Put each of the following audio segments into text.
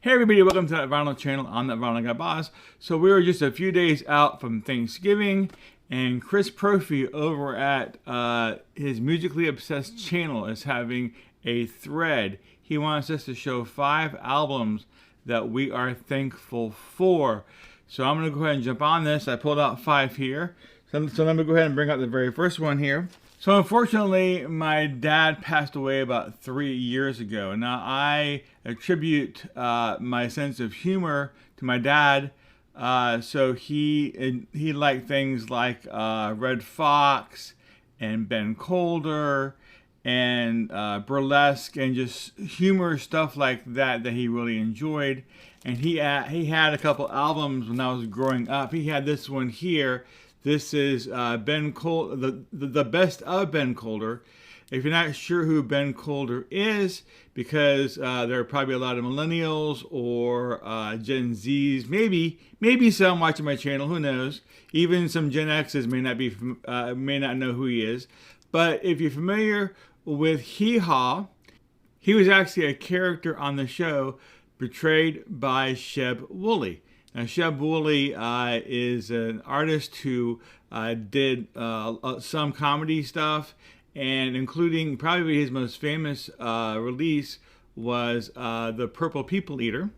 Hey everybody, welcome to that vinyl channel. I'm that vinyl guy boss. So we were just a few days out from Thanksgiving, and Chris Propfe over at his Musically Obsessed channel is having a thread. He wants us to show 5 albums that we are thankful for. So I'm going to go ahead and jump on this. I pulled out 5 here. So let me go ahead and bring out the very first one here. So unfortunately, my dad passed away about 3 years ago. Now I attribute my sense of humor to my dad. So he liked things like Red Fox and Ben Colder and burlesque and just humor stuff like that he really enjoyed. And he had a couple albums when I was growing up. He had this one here. This is Ben Colder, the best of Ben Colder. If you're not sure who Ben Colder is, because there are probably a lot of millennials or Gen Zs, maybe some watching my channel, who knows? Even some Gen Xs may not know who he is. But if you're familiar with Hee Haw, he was actually a character on the show portrayed by Sheb Wooley. Now, Sheb Wooley is an artist who did some comedy stuff, and including probably his most famous release was The Purple People Eater,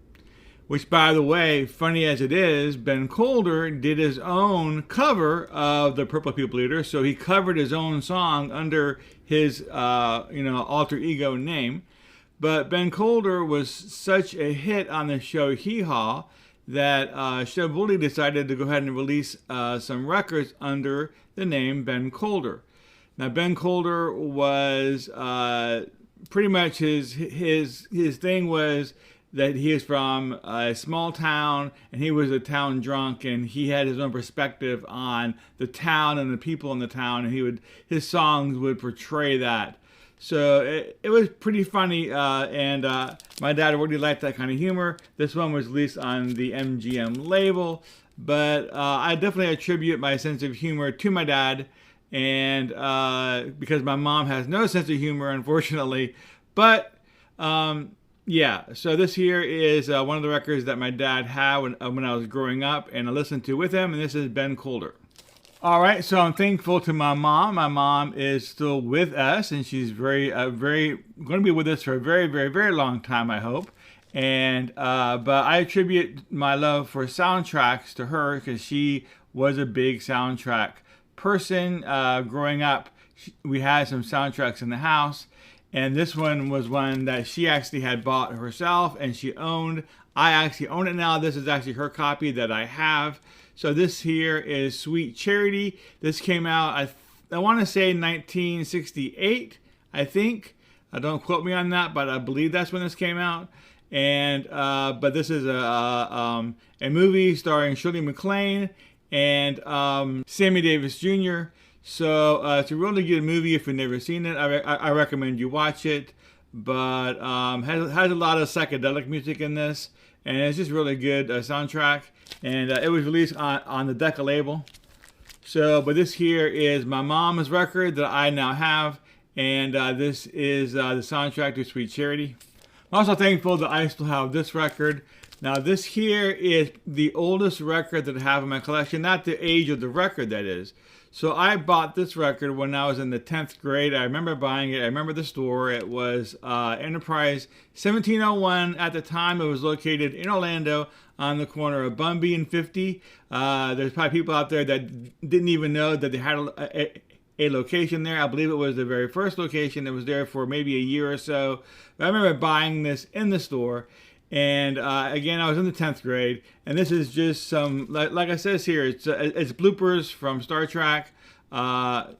which, by the way, funny as it is, Ben Colder did his own cover of The Purple People Eater, so he covered his own song under his alter ego name. But Ben Colder was such a hit on the show Hee Haw that Sheb Wooley decided to go ahead and release some records under the name Ben Colder. Now, Ben Colder was pretty much his thing was that he is from a small town and he was a town drunk, and he had his own perspective on the town and the people in the town, and his songs would portray that. So it was pretty funny, and my dad really liked that kind of humor. This one was released on the MGM label, but I definitely attribute my sense of humor to my dad, and because my mom has no sense of humor, unfortunately. But yeah, so this here is one of the records that my dad had when I was growing up, and I listened to with him, and this is Ben Colder. All right, so I'm thankful to my mom. My mom is still with us, and she's very going to be with us for a very, very, very long time, I hope. And but I attribute my love for soundtracks to her because she was a big soundtrack person. Growing up, we had some soundtracks in the house, and this one was one that she actually had bought herself and she owned. I actually own it now. This is actually her copy that I have. So this here is Sweet Charity. This came out, I want to say 1968, I think. Don't quote me on that, but I believe that's when this came out. And but this is a movie starring Shirley MacLaine and Sammy Davis Jr. So it's a really good movie. If you've never seen it, I recommend you watch it. But has a lot of psychedelic music in this, and it's just really good soundtrack. And it was released on the Decca label. So, but this here is my mom's record that I now have, and this is the soundtrack to Sweet Charity. I'm also thankful that I still have this record. Now, this here is the oldest record that I have in my collection, not the age of the record, that is. So I bought this record when I was in the 10th grade. I remember buying it. I remember the store. It was Enterprise 1701. At the time, it was located in Orlando on the corner of Bumby and 50. There's probably people out there that didn't even know that they had a location there. I believe it was the very first location. It was there for maybe a year or so. But I remember buying this in the store. And again, I was in the 10th grade, and this is just some, like I says here, it's bloopers from Star Trek that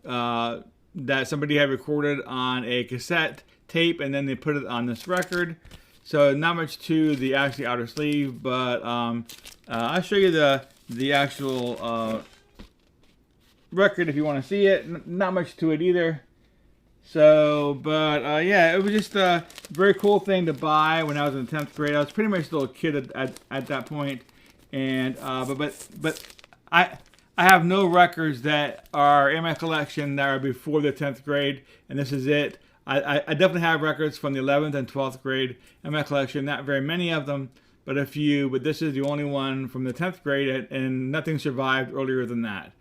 somebody had recorded on a cassette tape, and then they put it on this record. So not much to the actually outer sleeve, but I'll show you the actual record if you want to see it. Not much to it either. So, but yeah, it was just a very cool thing to buy when I was in the 10th grade. I was pretty much still a kid at that point. And but I have no records that are in my collection that are before the 10th grade, and this is it. I definitely have records from the 11th and 12th grade in my collection, not very many of them, but a few, but this is the only one from the 10th grade, and nothing survived earlier than that.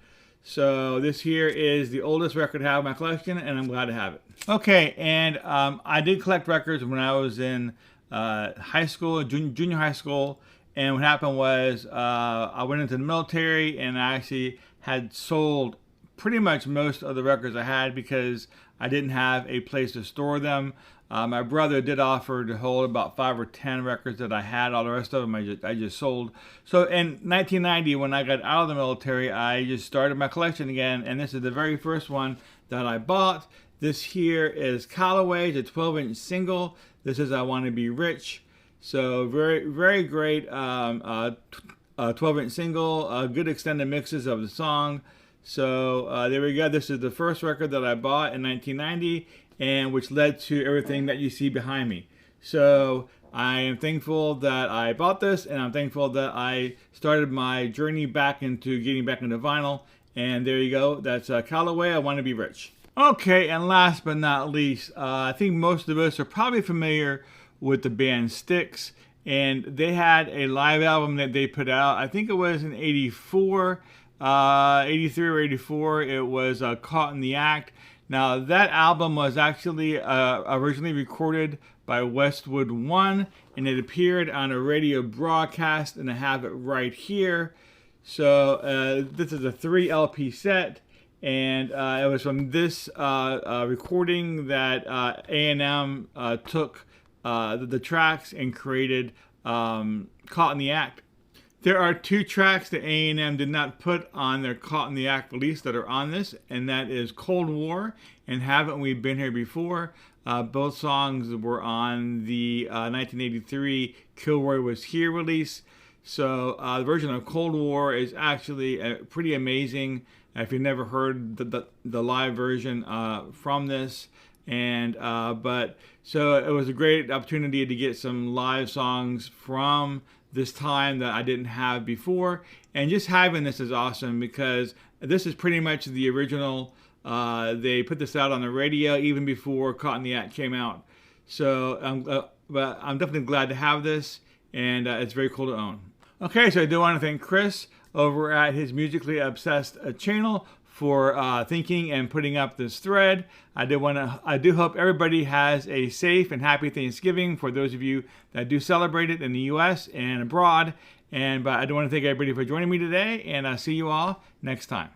So this here is the oldest record I have in my collection, and I'm glad to have it. Okay, and I did collect records when I was in high school, junior high school, and what happened was I went into the military, and I actually had sold pretty much most of the records I had because I didn't have a place to store them. My brother did offer to hold about 5 or 10 records that I had. All the rest of them I just sold. So in 1990, when I got out of the military, I just started my collection again, and this is the very first one that I bought. This here is Callaway's, a 12-inch single. This is I Want to Be Rich. So very, very great 12-inch single, good extended mixes of the song. So there we go. This is the first record that I bought in 1990, and which led to everything that you see behind me. So I am thankful that I bought this, and I'm thankful that I started my journey back into getting back into vinyl. And there you go. That's Callaway, I Want to Be Rich. Okay, and last but not least, I think most of us are probably familiar with the band Styx, and they had a live album that they put out. I think it was in 84, 83 or 84. It was Caught in the Act. Now, that album was actually originally recorded by Westwood One, and it appeared on a radio broadcast, and I have it right here. So this is a 3 LP set, and it was from this recording that A&M took the tracks and created Caught in the Act. There are 2 tracks that A&M did not put on their Caught in the Act release that are on this, and that is Cold War and Haven't We Been Here Before. Both songs were on the 1983 Kilroy Was Here release. So the version of Cold War is actually pretty amazing. If you've never heard the live version from this, but so it was a great opportunity to get some live songs from this time that I didn't have before, and just having this is awesome because this is pretty much the original. They put this out on the radio even before Caught in the Act came out. So but I'm definitely glad to have this, and it's very cool to own. Okay, so I do want to thank Chris over at his Musically Obsessed channel for thinking and putting up this thread. I do hope everybody has a safe and happy Thanksgiving for those of you that do celebrate it in the U.S. and abroad. But I do want to thank everybody for joining me today, and I'll see you all next time.